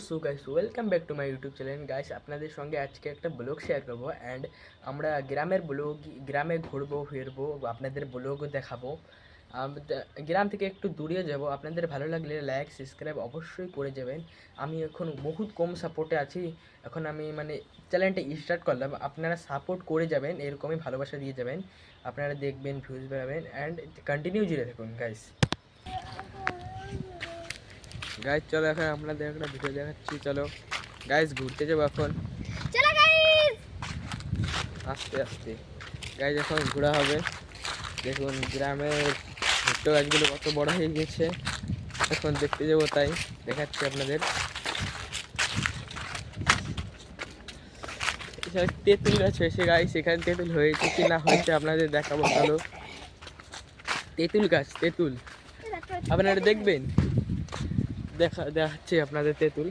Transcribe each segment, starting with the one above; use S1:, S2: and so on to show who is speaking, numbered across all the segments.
S1: So guys welcome back to my YouTube channel guys আপনাদের সঙ্গে আজকে একটা ব্লগ শেয়ার করবো অ্যান্ড আমরা গ্রামের ব্লগ গ্রামে ঘুরবো ফিরবো আপনাদের ব্লগও দেখাবো। গ্রাম থেকে একটু দূরে যাব, আপনাদের ভালো লাগলে লাইক সাবস্ক্রাইব অবশ্যই করে যাবেন। আমি এখন বহুত কম সাপোর্টে আছি, এখন আমি চ্যানেলটা স্টার্ট করলাম, আপনারা সাপোর্ট করে যাবেন, এরকমই ভালোবাসা দিয়ে যাবেন, আপনারা দেখবেন ভিউজ পাবেন অ্যান্ড কন্টিনিউ জুড়ে থাকুন গাইস। গাইস চলো এখন আপনাদের একটা ভিডিও দেখাচ্ছি, চলো গাইস ঘুরতে যাবো এখন,
S2: চলো গাইস
S1: আস্তে আস্তে গাইস এখন ঘোরা হবে। দেখুন গ্রামের ভুট্টো গাছগুলো কত বড় হয়ে গেছে, এখন দেখতে যাবো তাই দেখাচ্ছি আপনাদের। এছাড়া তেঁতুল গাছ হয়েছে গাইস, এখানে তেঁতুল হয়েছে কি না হয়েছে আপনাদের দেখাবো। চলো তেঁতুল গাছ, তেঁতুল আপনারা দেখবেন, দেখাচ্ছি আপনাদের। তেঁতুল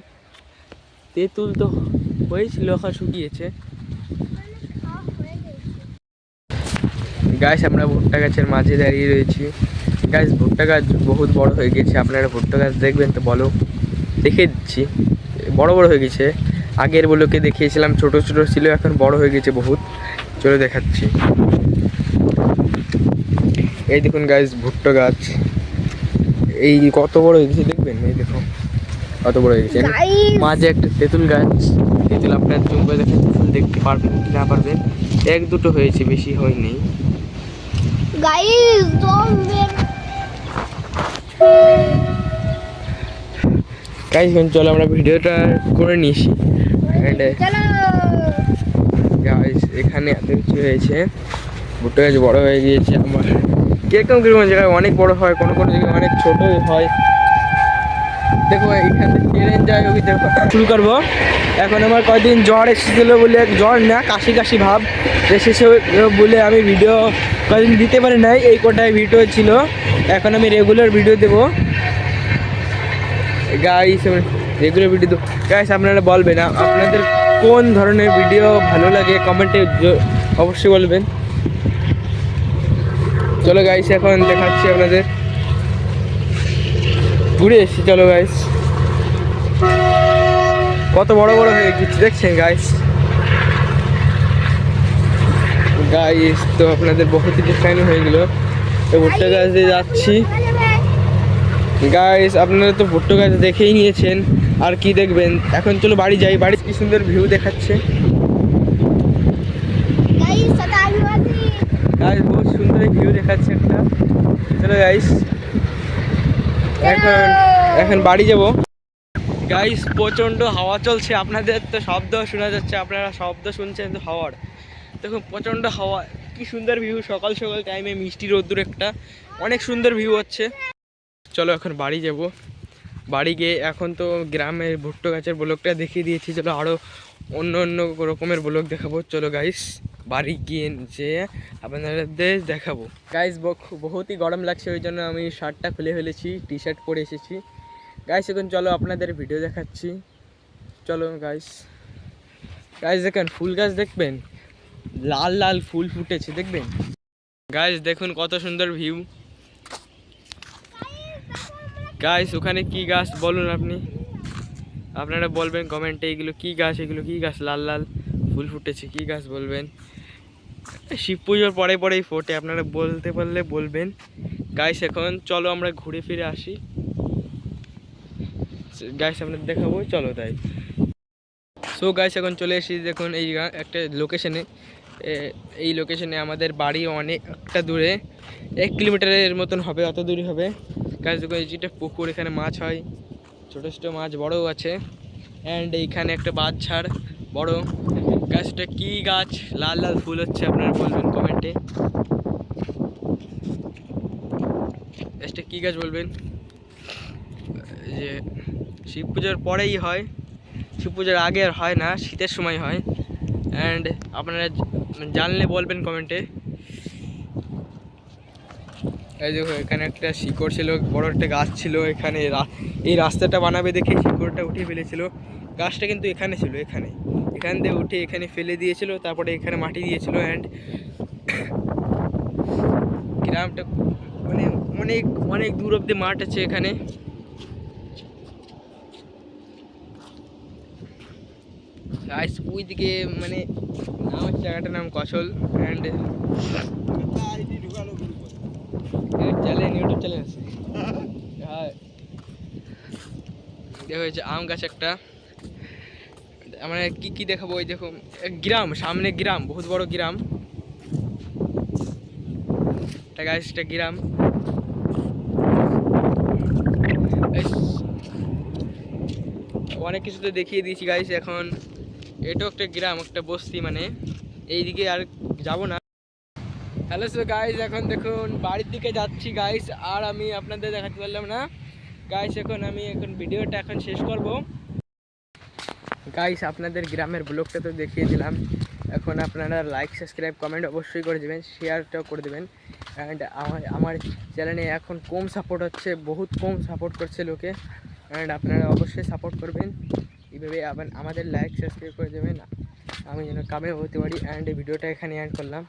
S1: তেঁতুল তো হয়েছিল, এখন শুকিয়েছে। গাছ আমরা ভুট্টা গাছের মাঝে দাঁড়িয়ে রয়েছি। গাছ ভুট্টা গাছ বহুত বড় হয়ে গেছে, আপনারা ভুট্টা গাছ দেখবেন তো বলো, দেখে দিচ্ছি বড় বড় হয়ে গেছে। আগের বলোকে দেখিয়েছিলাম ছোট ছোট ছিল, এখন বড় হয়ে গেছে বহুত। চলো দেখাচ্ছি, এই দেখুন গাছ ভুট্টা গাছ এই কত বড় হয়ে গেছে দেখবেন, এই দেখো কত বড় হয়ে গেছে। মাঝে একটা তেঁতুল গাছ, তেঁতুল আপনার জুম করে দেখেন তেঁতুল দেখতে পারবেন কি না পারবেন, এক দুটো হয়েছে, বেশি হয়নি
S2: গাইস।
S1: গাইস চলো আমরা ভিডিওটা করে নিয়েছি
S2: চলো
S1: গাইস। এখানে এত কিছু হয়েছে, ভুট্টা গাছ বড় হয়ে গিয়েছে আমার, কিরকম কিরকম জায়গায় অনেক বড় হয়, কোনো কোনো জায়গায় অনেক ছোট হয়। দেখো এখানে ট্রেন যায়, ওই দেখো শুরু করবো। এখন আমার কয়েকদিন জ্বর এসেছিলো বলে, জ্বর না কাশি কাশি ভাব এসেছে বলে আমি ভিডিও কয়েকদিন দিতে পারি নাই, এই কটায় ভিডিও ছিল। এখন আমি রেগুলার ভিডিও দেবো গাইস, রেগুলার ভিডিও দেবো গাইস। আপনারা বলবেন আপনাদের কোন ধরনের ভিডিও ভালো লাগে, কমেন্টে অবশ্যই বলবেন। চলো গাইস এখন দেখাচ্ছি আপনাদের, ঘুরে এসেছি। চলো গাইস কত বড় বড় হয়ে গেছে দেখছেন গাইস। গাইস তো আপনাদের বহুত ডিফাইন হয়ে গেল, তো ভুট্টা গাছ দিয়ে যাচ্ছি গাইস। আপনারা তো ভুট্টা গাছ দেখেই নিয়েছেন, আর কি দেখবেন। এখন চলো বাড়ি যাই, বাড়ি কি সুন্দর ভিউ দেখাচ্ছে গাইস, বহুত সুন্দর ভিউ দেখাচ্ছে একটা। চলো গাইস এখন এখন বাড়ি যাব গাইস। প্রচণ্ড হাওয়া চলছে, আপনাদের তো শব্দ শোনা যাচ্ছে, আপনারা শব্দ শুনছেন তো হাওয়ার। দেখুন প্রচণ্ড হাওয়া, কি সুন্দর ভিউ, সকাল সকাল টাইমে মিষ্টি রোদ্দুর একটা, অনেক সুন্দর ভিউ হচ্ছে। চলো এখন বাড়ি যাব, বাড়ি গিয়ে এখন তো গ্রামের ভুট্টো গাছের ব্লগটা দেখিয়ে দিয়েছি, চলো আরও অন্য অন্য রকমের ব্লগ দেখাবো। চলো গাইস বাড়ি গিয়ে যে আপনাদের দেখাবো গাইস। বহুতই গরম লাগছে, ওই জন্য আমি শার্টটা খুলে ফেলেছি, টি শার্ট পরে এসেছি গাইস। এখন চলো আপনাদের ভিডিও দেখাচ্ছি, চলো গাইস। গাইস দেখেন ফুল গাছ দেখবেন, লাল লাল ফুল ফুটেছে দেখবেন গাইস, দেখুন কত সুন্দর ভিউ গাইস। ওখানে কি গাছ বলুন আপনি, আপনারা বলবেন কমেন্টে, এগুলো কি গাছ, এগুলো কি গাছ, লাল লাল ফুল ফুটেছে, কি গাছ বলবেন। শিব পুজোর পরে পরেই ফোটে, আপনারা বলতে পারলে বলবেন গাইস। এখন চলো আমরা ঘুরে ফিরে আসি গাইস, আপনাদের দেখাবো চলো তাই। সো গাইস এখন চলে এসেছি, দেখুন এই একটা লোকেশনে, এই লোকেশনে আমাদের বাড়ি অনেকটা দূরে, 1 কিলোমিটারের মতন হবে, অত দূরই হবে গাইস। দেখুন এই যেটা পুকুর, এখানে মাছ হয়, ছোটো ছোটো মাছ, বড়ও আছে। অ্যান্ড এইখানে একটা বাঁশঝাড় বড় গাছটা, কি গাছ, লাল লাল ফুল হচ্ছে, আপনারা বলবেন কমেন্টে গাছটা কী গাছ বলবেন। যে শিব পুজোর পরেই হয়, শিব পুজোর আগে আর হয় না, শীতের সময় হয়। অ্যান্ড আপনারা জানলে বলবেন কমেন্টে। এই দেখো এখানে একটা শিকড় ছিল, বড় একটা গাছ ছিল এখানে, এই রাস্তাটা বানাবে দেখে শিকড়টা উঠিয়ে ফেলেছিল। গাছটা কিন্তু এখানে ছিল, এখান দিয়ে উঠে এখানে ফেলে দিয়েছিল, তারপরে এখানে মাটি দিয়েছিল। অ্যান্ড গ্রামটা অনেক অনেক দূর অব্দি মাঠ আছে এখানে। গাইস ওইদিকে মানে নাম হচ্ছে জায়গাটার নাম কসল অ্যান্ড চ্যানেল ইউটিউব চ্যানেল আছে। হ্যাঁ দেখো হয়েছে আম গাছ একটা। আমরা কি কি দেখাবো, ওই দেখো গ্রাম, সামনে গ্রাম, বহুত বড় গ্রাম এটা গাইস, এটা গ্রাম। অনেক কিছু তো দেখিয়ে দিয়েছি গাইস, এখন এটাও একটা গ্রাম, একটা বস্তি, মানে এইদিকে আর যাব না। হ্যালো সো গাইস, এখন দেখুন বাড়ির দিকে যাচ্ছি গাইস, আর আমি আপনাদের দেখাতে পারলাম না গাইস। আমি এখন ভিডিওটা এখন শেষ করব গাইস। আপনাদের গ্রামের ব্লগটা তো দেখিয়ে দিলাম, এখন আপনারা লাইক সাবস্ক্রাইব কমেন্ট অবশ্যই করে দেবেন, শেয়ারটাও করে দেবেন। অ্যান্ড আমার চ্যানেলে এখন কম সাপোর্ট হচ্ছে, বহুত কম সাপোর্ট করছে লোকে, অ্যান্ড আপনারা অবশ্যই সাপোর্ট করবেন এইভাবে। আবার আমাদের লাইক সাবস্ক্রাইব করে দেবেন, আমি যেন কামে হতে পারি। অ্যান্ড এই ভিডিওটা এখানে এন্ড করলাম।